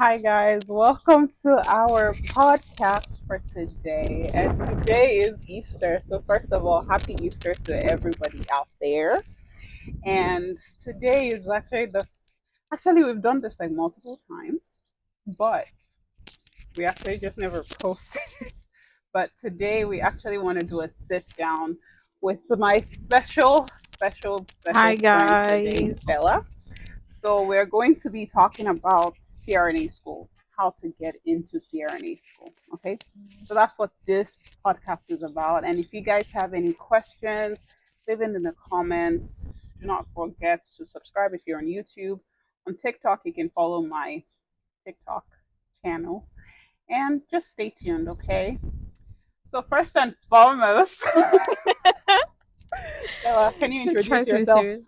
Hi, guys. Welcome to our podcast for today. And today is Easter. So, first of all, happy Easter to everybody out there. And today is actually, we've done this like multiple times, but we actually just never posted it. But today, we actually want to do a sit down with my Hi special friend today, guys. Stella. So we're going to be talking about CRNA school, how to get into CRNA school. Okay, so that's what this podcast is about. And if you guys have any questions, leave it in the comments. Do not forget to subscribe if you're on YouTube. On TikTok, you can follow my TikTok channel, and just stay tuned. Okay. So first and foremost, Stella, can you Try introduce to be yourself? serious.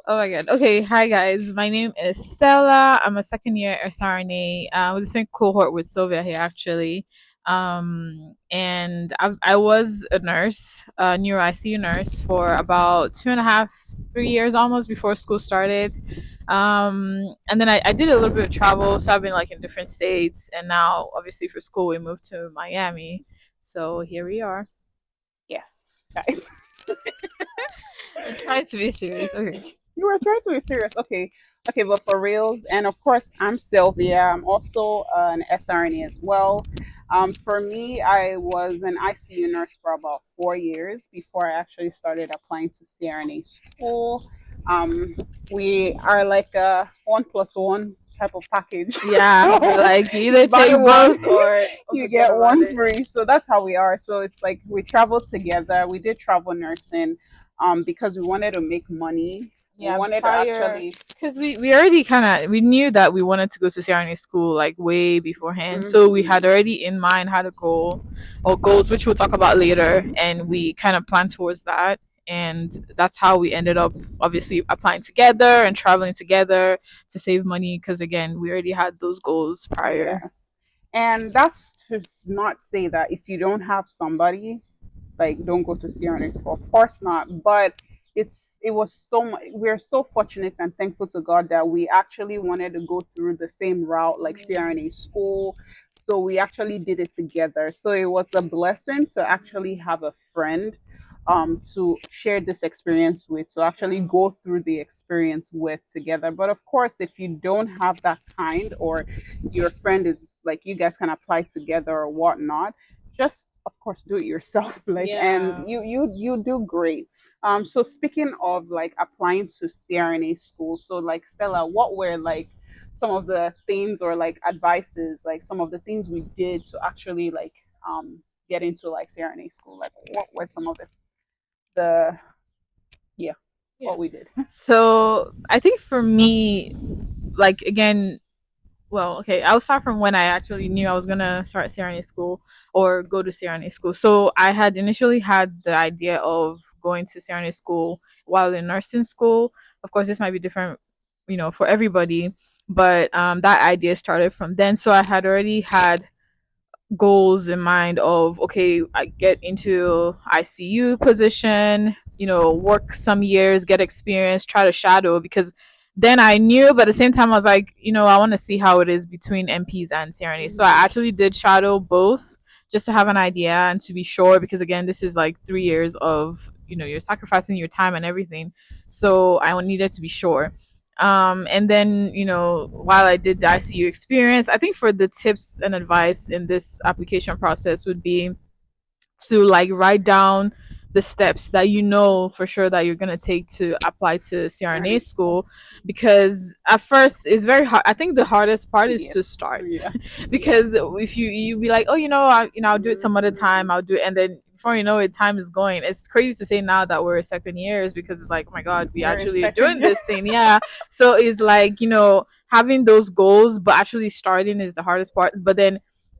Oh my god. Okay, hi guys. My name is Stella. I'm a second year SRNA with the same cohort with Sylvia here actually. And I was a nurse, a neuro ICU nurse for about 2.5, 3 years almost before school started. And then I did a little bit of travel, so I've been like in different states, and now obviously for school we moved to Miami. So here we are. Yes, guys. I'm trying to be serious. Okay. You were trying to be serious. Okay. Okay, but for reals. And of course, I'm Sylvia. I'm also an SRNA as well. For me, I was an ICU nurse for about 4 years before I actually started applying to CRNA school. Um, we are like a 1+1 type of package. Yeah, like you You either buy take one, both or you forget get about one it. free. So that's how we are. So it's like we traveled together. We did travel nursing because we wanted to make money. We Yeah, wanted to prior, actually. because we already kind of we knew that we wanted to go to CRNA school like way beforehand, so we had Mhm. already in mind had a goal or goals which we'll talk about later, and we kind of planned towards that, and that's how we ended up obviously applying together and traveling together to save money because again we already had those goals prior. Yes. And that's to not say that if you don't have somebody, like don't go to CRNA school. Of course not. But it was so much, we're so fortunate and thankful to God that we actually wanted to go through the same route like CRNA school. So we actually did it together. So it was a blessing to actually have a friend to share this experience with, to actually go through the experience with together. But of course, if you don't have that kind, or your friend is like you guys can apply together or whatnot, just of course do it yourself. Like, and Yeah. you do great. So speaking of like applying to CRNA school, so like Stella, what were like some of the things or like advices, like some of the things we did to actually like get into like CRNA school? Like what were some of the yeah, Yeah. what we did? So I think for me, like again, well, okay, I'll start from when I actually knew I was gonna start CRNA school or go to CRNA school. So I had initially had the idea of going to CRNA school while in nursing school. Of course, this might be different, for everybody, but that idea started from then. So I had already had goals in mind of okay, I get into ICU position, work some years, get experience, try to shadow because then I knew, but at the same time I was like, I want to see how it is between MPs and CRNA. So I Mhm. actually did shadow both just to have an idea and to be sure because again, this is like 3 years of, you're sacrificing your time and everything. So I needed to be sure. And then while I did the ICU experience, I think for the tips and advice in this application process would be to like write down the steps that for sure that you're going to take to apply to CRNA CRNA school. school, because at first it's very hard. I think the hardest part is Tedious. to start Yes. Yes. because if you be like, oh, I'll do it some other time, Mhm. I'll do it, and then before you know it, time is going. It's crazy to say now that we're second years because it's like, oh my god, we You're in actually are second doing year. this thing. Yeah. So it's like, having those goals but actually starting is the hardest part. But then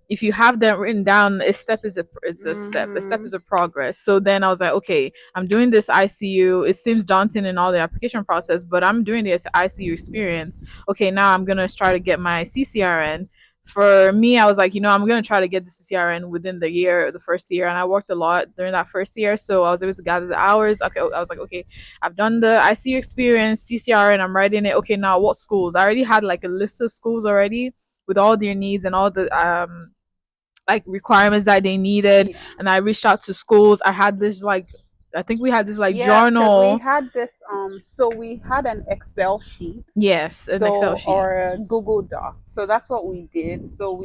if you have them written down, a step is a step. A step is Hmm. a progress. So then I was like, okay, I'm doing this ICU. It seems daunting in all the application process, but I'm doing this ICU experience. Okay, now I'm gonna try to get my CCRN. For me, I was like, I'm gonna try to get the CCRN within the first year, and I worked a lot during that first year, so I was able to gather the hours. Okay, I was like, okay, I've done the ICU experience, CCRN, I'm writing it. Okay, now what schools? I already had like a list of schools already, with all their needs and all the like requirements that they needed. Yeah. And I reached out to schools. I had this like, I think we had this like Yes, because we journal. had this so we had an Excel sheet, Yes, an Excel so sheet. or a Google Doc. So that's what we did. So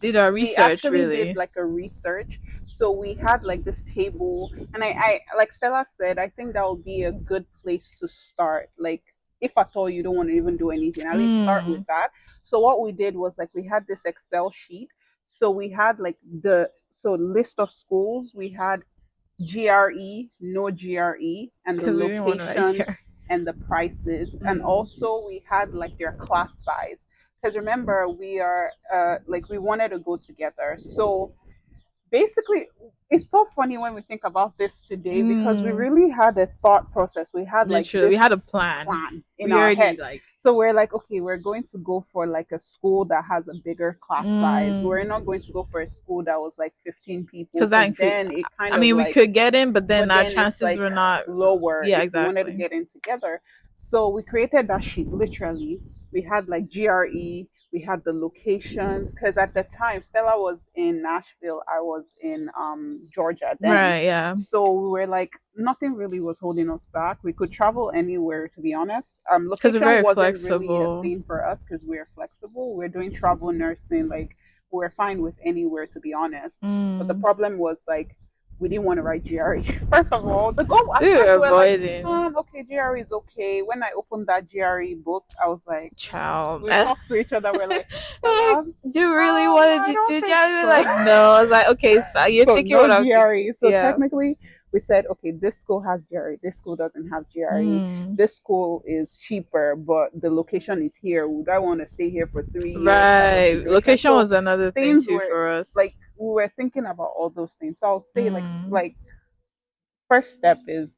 Did our we research actually did really. like a research. So we had like this table, and I like Stella said, I think that would be a good place to start. Like if at all you don't want to even do anything, at least start with Mm, that. So what we did was like we had this Excel sheet. So we had like the so list of schools. We had GRE, no GRE, and the because we didn't want to write location here. and the prices. And Mm. also, we had like their class size. Because remember, we are like we wanted to go together. So basically, it's so funny when we think about this today because we Mm. really had a thought process. We had like Literally, we had a this plan. plan in We our already head. like. So we're like, okay, we're going to go for like a school that has a bigger class size. Mm. We're not going to go for a school that was like 15 people Because that because include. then it kind I of mean, we like could get in, but our then it's chances like were not. lower Yeah, if we wanted to exactly. get in together. So we created that sheet literally. We had like GRE, we had the locations because at the time Stella was in Nashville, I was in Georgia then. Right. Yeah. So we were like nothing really was holding us back. We could travel anywhere to be honest. Because we're Location very wasn't really a flexible. thing for us because we're flexible. We're doing travel nursing, like we're fine with anywhere to be honest. But the Mm. problem was like we didn't want to write GRE. First of all, the goal at We first were we were like, avoiding okay, GRE is okay. When I opened that GRE book, I was like, child. we talked to each other. We're like, Like, do you really want I to don't do think that? so. Like, no. I was like, okay, so you're So thinking no what I'm GRE. thinking. So Yeah. technically, we said, okay, this school has GRE. This school doesn't have GRE. Mm. This school is cheaper, but the location is here. Would I want to stay here for 3 years? Type of Right. situation. Location So was another thing things too were for like us. we were thinking about all those things. So I'll say Mm. like first step is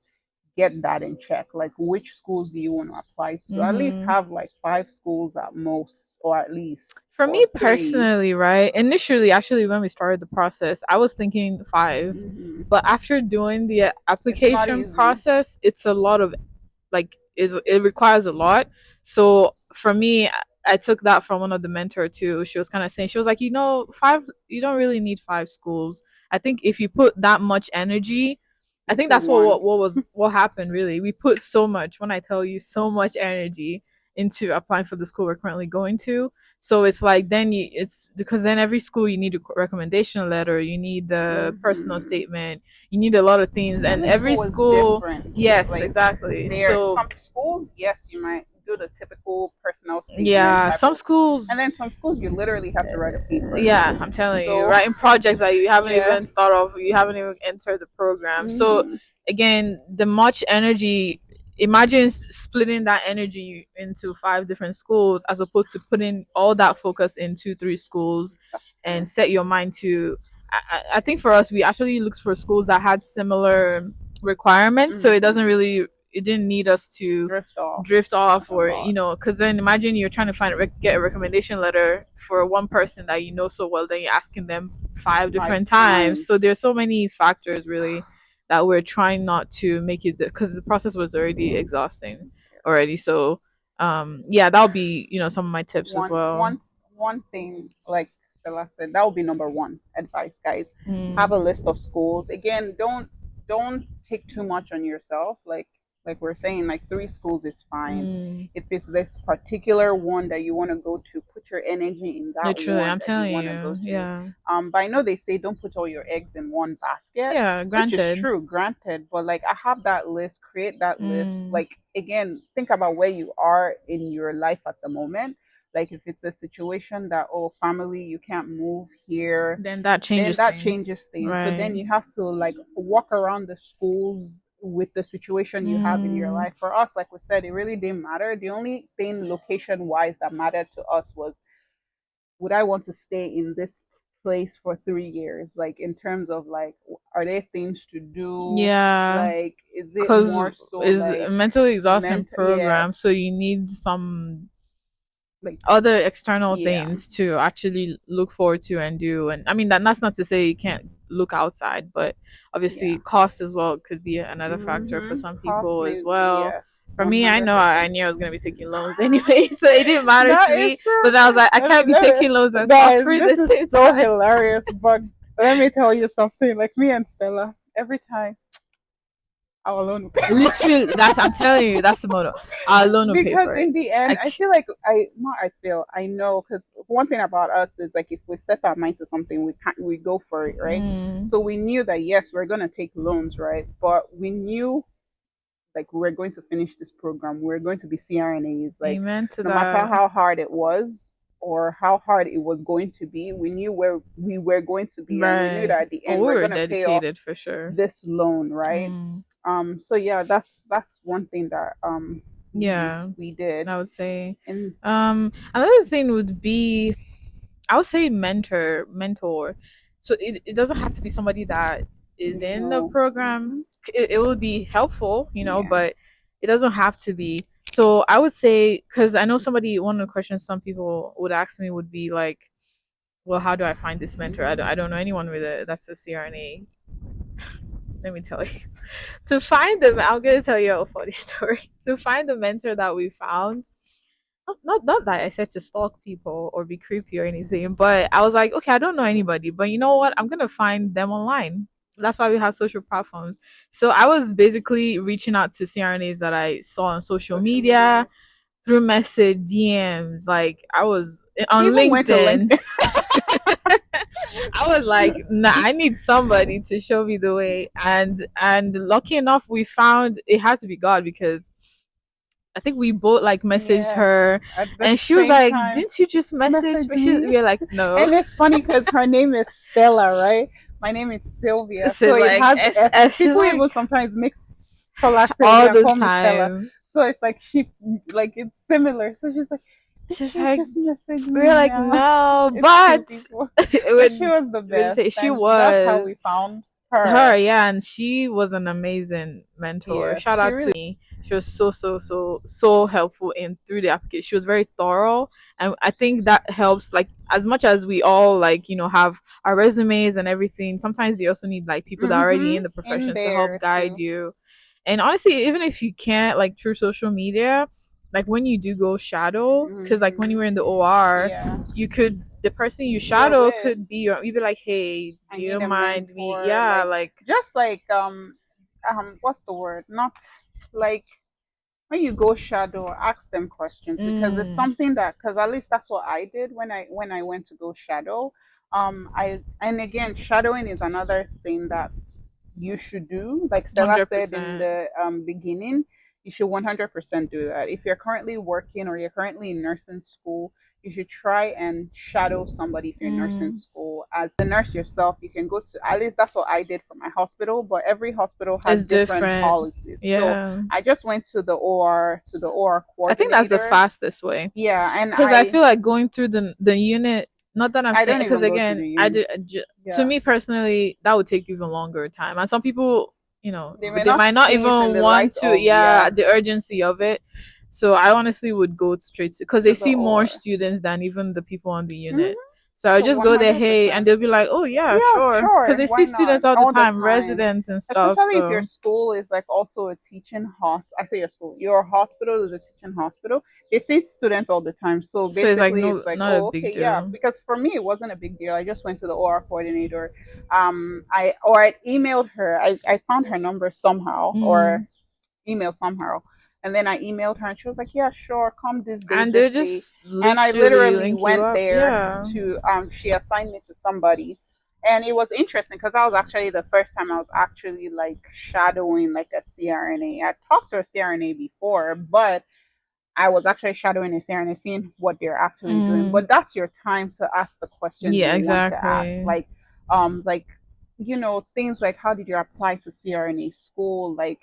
get that in check. Like which schools do you want to apply to? At least Mm-hmm. have like five schools at most, or at least For or me three. personally, right? Initially, actually, when we started the process, I was thinking five, Mm-hmm. but after doing the It's not application easy. process, it's a lot of like is it requires a lot. So for me, I took that from one of the mentor too. She was kind of saying, she was like, five, you don't really need five schools. I think if you put that much energy, I think Into that's what one. what happened really. We put so much, when I tell you, so much energy into applying for the school we're currently going to. So it's like then it's because then every school you need a recommendation letter, you need the personal Mm-hmm. statement, you need a lot of things, and Every every school is school. different. Yes, Like exactly. there, So some schools, yes, you might do the typical personal statement yeah, type some of, and then schools. some schools you literally have to write a paper. Yeah, I'm telling you, So writing projects that you haven't even thought yes. of, you haven't even entered the program. So Mm-hmm. again, the much energy. Imagine splitting that energy into five different schools as opposed to putting all that focus into three schools, That's and true. set your mind to. I think for us, we actually looked for schools that had similar requirements, so it doesn't Mm-hmm. really, it didn't need us to Drift off drift off, a or lot. because then imagine you're trying to get a recommendation letter for one person that you know so well, then you're asking them five Five different times. So times. there's so many factors really that we're trying not to make it, because the process was already exhausting already. So yeah, that'll be some of my tips as one well. one one thing like Stella said, that would be number one advice, guys. Have Mm, a list of schools. Again, don't take too much on yourself. Like we're saying, like three schools is fine. mm, If it's this particular one that you want to go to, put your energy in that literally, one I'm that you telling want to go you. to. Yeah. But I know they say don't put all your eggs in one basket, Yeah, which is granted. true, granted. But like I have that list, create that list. Mm, Like again, think about where you are in your life at the moment. Like if it's a situation that, oh, family, you can't move here, then that then changes that things, changes things. So right? then you have to like walk around the schools with the situation you have in your Mm, life. For us, like we said, it really didn't matter. The only thing location wise that mattered to us was, would I want to stay in this place for 3 years? Like in terms of like, are there things to do? yeah. Like, is it Because more so it's a like mentally exhausting mental? program, Yes, so you need some like other external yeah, things to actually look forward to and do. And I mean, that's not to say you can't look outside, but yeah. obviously cost as well could be another factor for Mm-hmm. some Cost people as may well. yes. For me, I know I 100%. knew I was gonna be taking loans anyway, so it didn't matter to That me. is true. But I was like, I can't be Let me, taking loans and guys, suffering this at the is same so time. hilarious. But let me tell you something. Like me and Stella, every time our loan will pay for Literally, it. that's I'm telling you, that's the motto. Our loan will pay Because for in it. the end, Like, I feel like I not I feel I know because one thing about us is like if we set our mind to something, we go for it, right? mm, So we knew that yes, we're gonna take loans, right? But we knew like we're going to finish this program, we're going to be CRNAs. Like amen to no matter that. how hard it was or how hard it was going to be, we knew where we were going to be, and we knew Right. that at the Oh, end we we're were gonna pay off dedicated for sure. this loan, right? Mm, So yeah, that's one thing that yeah, we did. I would say. And Another thing would be, I would say mentor. So it doesn't have to be somebody that is you in the know, program. hmm, It would be helpful, yeah. but it doesn't have to be. So I would say, because I know somebody, one of the questions some people would ask me would be like, well, how do I find this mentor? I don't know anyone with that's a CRNA. Let me tell you. To find them, I'm going to tell you a funny story. To find the mentor that we found, not that I said to stalk people or be creepy or anything, but I was like, okay, I don't know anybody, but you know what? I'm gonna find them online. That's why we have social platforms. So I was basically reaching out to CRNAs that I saw on social Social media. media through message DMs. Like I was on She even went to LinkedIn. LinkedIn. I was like, nah, I need somebody to show me the way. And lucky enough, we found it had to be God because I think we both like messaged Yes, her, at the and she was same like, time, "Didn't you just message message me?" me. We were like, "No." And it's funny because her name is Stella, right? My name is Sylvia, So so it's it like has S S. S. She's People even like sometimes mix Stella all Sylvia and the call me Stella, time. so it's like she like it's similar. So she's like, "Did She's you like, just message we were me?" like, Yeah, no, it's two but people, it but she would was the really say best, she and that's how was we found her, her. yeah, and she was an amazing mentor. Yes, Shout she out really. to she was so helpful in through the application. She was very thorough, and I think that helps. Like as much as we all like have our resumes and everything, sometimes you also need like people that are already in the In profession to help there guide too. you. And honestly, even if you can't like through social media, like when you do go shadow, because like when you Hmm. were in the OR, Yeah, you could the person you you're shadow with. could be your you'd be like, hey, I do you need a mind me? mentor, Yeah, like like just like what's the word? Not like when you go shadow, ask them questions because it's mm, something that because at least that's what I did when I went to go shadow. I and again, shadowing is another thing that you should do. Like Stella said in 100%. the beginning, you should 100% do that. If you're currently working or you're currently in nursing school, you should try and shadow somebody if you're in nursing Mm, school. As the nurse yourself, you can go to, at least that's what I did for my hospital, but every hospital has it's different different. policies. So Yeah. I just went to the OR I think that's the coordinator. fastest way. Yeah, and Because I feel like going through the unit, not that I'm I saying, don't because even go to again, the I did, units. to Yeah. me personally, that would take even longer time. And some people, They may they not might not see it in even the want light to, of, yeah, yeah, the urgency of it. So I honestly would go straight to, because they to the see more OR. students than even the people on the Hmm. unit. So I So just go there, hey, 100%. and they'll be like, oh yeah, Yeah, sure, because sure. they see Why not? students all the All the time, time. residents and stuff. Especially if your So school is like also a teaching I say your school, your hospital is a teaching hospital. They see students all the time. So it's like basically no, it's like, not a oh, big okay, yeah. deal. Because for me it wasn't a big deal. I just went to the OR coordinator. I emailed her. I found her number somehow or Mm. email somehow. And then I emailed her and she was like, yeah, sure, come And they'll this day. just And I literally literally link you went up. there Yeah. to, she assigned me to somebody. And it was interesting because that was actually the first time I was actually like shadowing like a CRNA. I talked to a CRNA before, but I was actually shadowing a CRNA, seeing what they're actually doing. Mm. But that's your time to ask the questions Yeah, you want to ask. exactly. Like things like how did you apply to CRNA school? Like,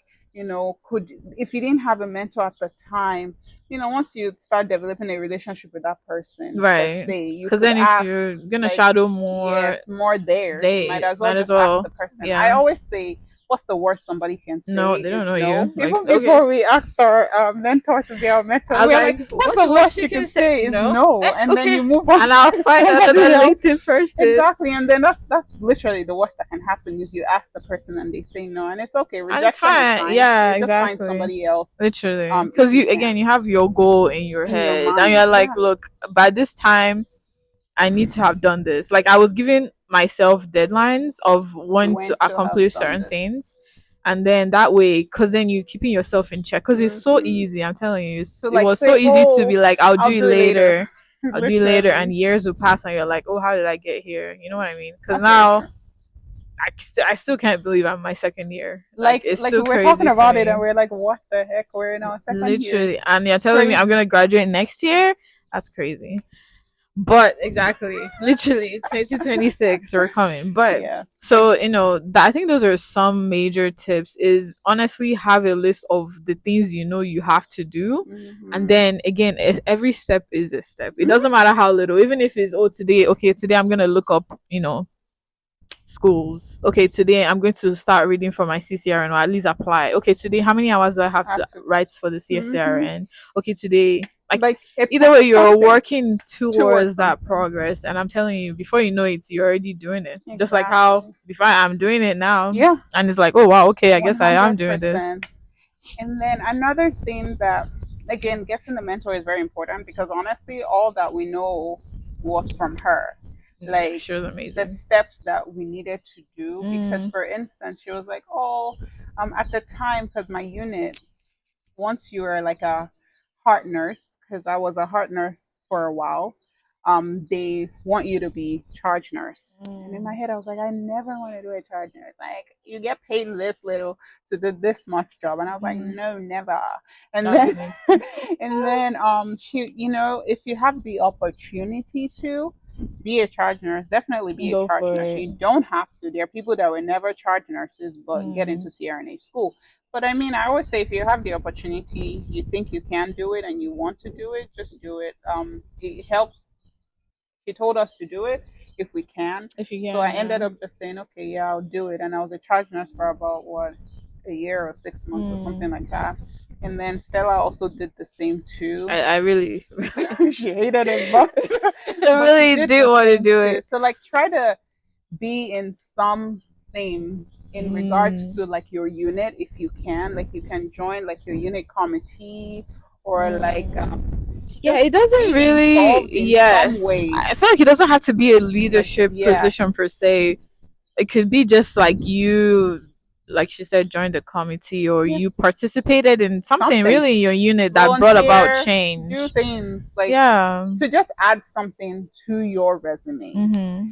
could if you didn't have a mentor at the time, once you start developing a relationship with that person per Right. se, you Because could then if ask you're gonna like, shadow more, yes, more there. You might they as well might as just ask the well. person. I Yeah. always say what's the worst somebody can say No, they don't is know you. no. Like, Even okay. before we asked our mentors to be our mentor, I was we're like, like, what's what's the the worst worst you you can can say? say is No. no, and then Okay. you move on And I'll to find another somebody else. LinkedIn person. Exactly, and then that's literally the worst that can happen is you ask the person and they say no, and it's okay. And it's Rejection is fine. fine. Yeah, You just find exactly. somebody else, Literally. if Because you you, again, can, you have your goal in your in your head. And mind. you're like, Yeah, look, by this time, I need to have done this. Like, I was giving myself deadlines of when to when to have accomplish done certain this. things. And then that way, because then you're keeping yourself in check. Because it's so Hmm. easy. I'm telling you, To it like was so say, easy to be oh, like, I'll do I'll it do it later. later. I'll do it later. And Literally, years will pass, and you're like, oh, how did I get here? You know what I mean? Because that's very now true. I still can't believe I'm my second year. Like, Like it's like still we were talking crazy to about it me. and we're like, what the heck? We're in our second year. Literally. And you're telling me I'm Crazy. going to graduate next year? That's crazy. But exactly, literally, 2026, we're coming. But Yes. so, I think those are some major tips is honestly have a list of the things you have to do. And Hmm. then again, every step is a step. It Hmm. doesn't matter how little, even if it's, oh, today, okay, today I'm going to look up, schools. Okay, today I'm going to start reading for my CCRN or at least apply. Okay, today how many hours do I have Have to to. write for the Hmm. CCRN? Okay, today, like, Like either way you're something working towards towards that something. progress, and I'm telling you, before you know it, you're already doing it. Just like how Exactly. before I'm doing it now, Yeah. and it's like, oh wow, okay, I One guess I am hundred doing this. percent. And then another thing that, again, getting the mentor is very important because honestly, all that we know was from her. Yeah, Like she was the amazing. steps that we needed to do. Because, Mm, for instance, she was like, oh, at the time, because my unit, once you are like a heart nurse, because I was a heart nurse for a while, they want you to be charge nurse. And in my mm, head, I was like, I never want to do a charge nurse. Like, you get paid this little to do this much job, and I was like, mm. no, never. And then, Definitely. and then, she, if you have the opportunity to be a charge nurse, definitely be a Go charge for nurse. it. You don't have to. There are people that were never charge nurses but get Mm. into CRNA school. But I mean, I always say if you have the opportunity, you think you can do it and you want to do it, just do it. It helps. He told us to do it if we can. If you So I can, ended yeah. up just saying, okay, yeah, I'll do it. And I was a charge nurse for about what, a year or 6 months or something Mm. like that. And then Stella also did the same too. I really, She hated it, but I but she really did do the want to same do too. it. So like, try to be in something in regards Mm. to like your unit if you can, like you can join like your unit committee or like, Mm. Yeah, it just doesn't be really. involved in some Yes, way. I feel like it doesn't have to be a Like, leadership position yes, per se. It could be just like you, like she said, joined the committee or yeah, you participated in something something, really in your unit that brought about volunteer, do change. things like Yeah. to just add something to your resume. Mm-hmm.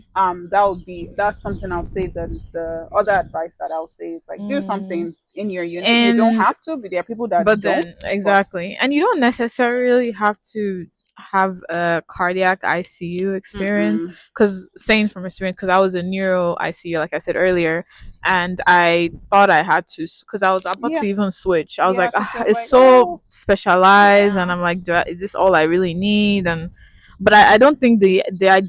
That's something I'll say. The other advice that I'll say is like, do Mm. something in your unit. You don't And have to, but there are people that but don't. then But exactly, and you don't necessarily have to have a cardiac ICU experience, mm-mm. because saying from experience, because I was a neuro ICU like I said earlier, and I thought I had to, because I was about Yeah, to even switch. I was yeah, like, because you're it's like, so oh, specialized, and yeah, I'm like, is this all I really need? And but I don't think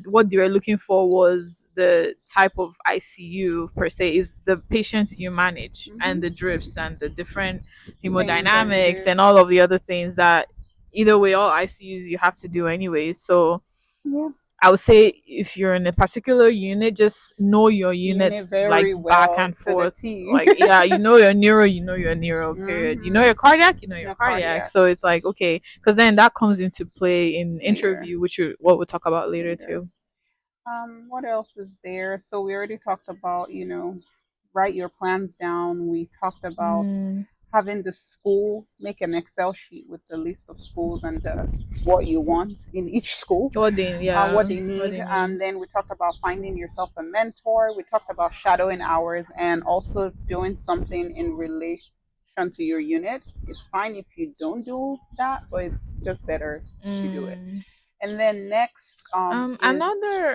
what they were looking for was the type of ICU per se, is the patients you manage and the mm-hmm. drips and the different Things that you hemodynamics do. and all of the other things that either way all ICUs you have to do anyway. So Yeah, I would say if you're in a particular unit, just know your unit units like very back well and to the forth. T. Like, yeah, you know your neuro, period. You know Mm-hmm. your cardiac, you know your No cardiac. cardiac So it's like, okay, because then that comes into play in later, interview, which what we'll talk about later later. too. What else is there? So we already talked about, write your plans down. We talked about Mm, having the school make an Excel sheet with the list of schools and what you want in each school, what yeah, they what need. they need. And then we talked about finding yourself a mentor. We talked about shadowing hours and also doing something in relation to your unit. It's fine if you don't do that, but it's just better to do it. Mm. And then next is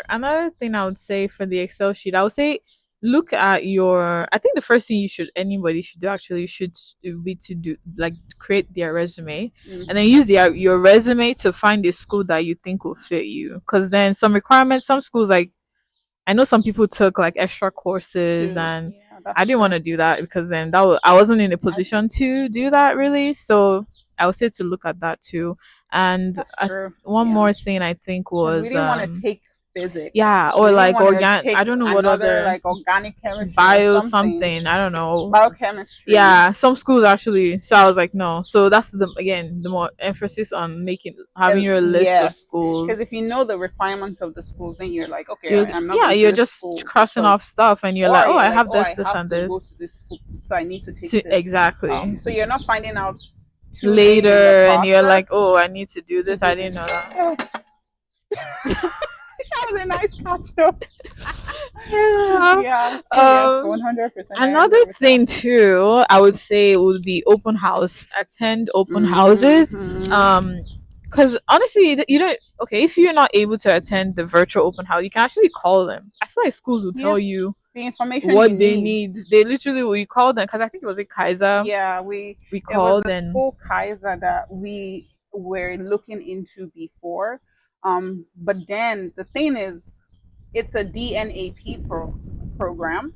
Another thing I would say for the Excel sheet, I would say look at your. I think the first thing anybody should do actually should be to do like create their resume, and then use mhm, your resume to find a school that you think will fit you. Because then some requirements, some schools, like I know some people took like extra courses to, and yeah, I That's didn't want true. to do that because then I wasn't in a position to do that really. So I would say to look at that too. And That's true. one Yeah. more thing I think Because we was didn't want to take physics. yeah, or We didn't like want to organ I take don't know what another other like organic chemistry or bio something. something, I don't know. Biochemistry. Yeah, some schools actually. So I was like, no. So that's the again the more emphasis on making having your list of Yes. Because if schools. you know the requirements of the schools, then you're like, okay, You I'm not yeah, going to you're this just school crossing because, off stuff, and you're like, or oh, you're I like, have oh, I this, this, have and to go this to this school, so I need to take to this. exactly So you're not finding out too late in the later, and you're process like, oh, I need to do to this. do I didn't this. know that. Oh, that was a nice catch, though. Yeah. Yeah. So yes, Um. 100%. I Another agree with that. thing too, I would say would be open house. Attend open houses. Hmm. Um, because honestly, you don't. Okay, if you're not able to attend the virtual open house, you can actually call them. I feel like schools will Yeah. tell you The information you what they need. need. They literally will you call them because I think it was a Kaiser. Yeah, We it was called a and school Kaiser that we were looking into before. But then the thing is, it's a DNAP program,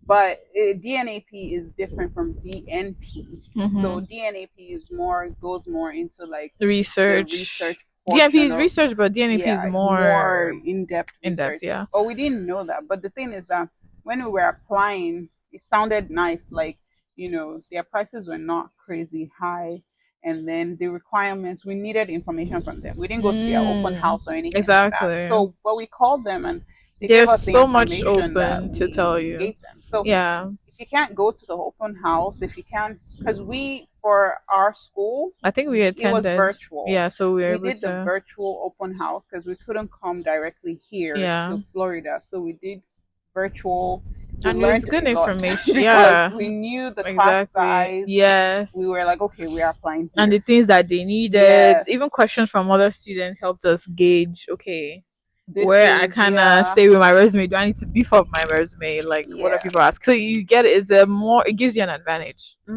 but DNAP is different from DNP. So mhm, DNAP is more goes more into like the research. research DNP portion is of, research, but DNP yeah, is more more in-depth in depth. research. Yeah. But we didn't know that. But the thing is that when we were applying, it sounded nice. Like, their prices were not crazy high. And then the requirements, we needed information from them. We didn't go to their open Mm, house or anything like that. exactly. So, but we called them and they They're gave us the so much information that open to tell we you. gave them. So Yeah. if you can't go to the open house, if you can't, because for our school, I think we it was attended. virtual. Yeah, so we were We able did the to. virtual open house because we couldn't come directly here Yeah. to Florida. So we did virtual. We And it was learned good a lot information. because Yeah, we knew the class exactly. size. We were Yes. like, okay, we are applying And here. the things that they needed, Yes, even questions from other students helped us gauge, okay, this where I is, kind of yeah, stay with my resume. Do I need to beef up my resume? Like, what are yeah. people asking? So you get it. It's a more, it gives you an advantage, So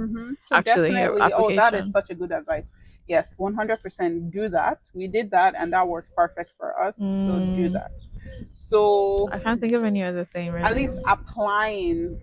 actually, in your definitely, oh, that is application. such a good advice. Yes, 100% do that. We did that and that worked perfect for us. So do Mm, that. So I can't think of any other thing, at least really. applying,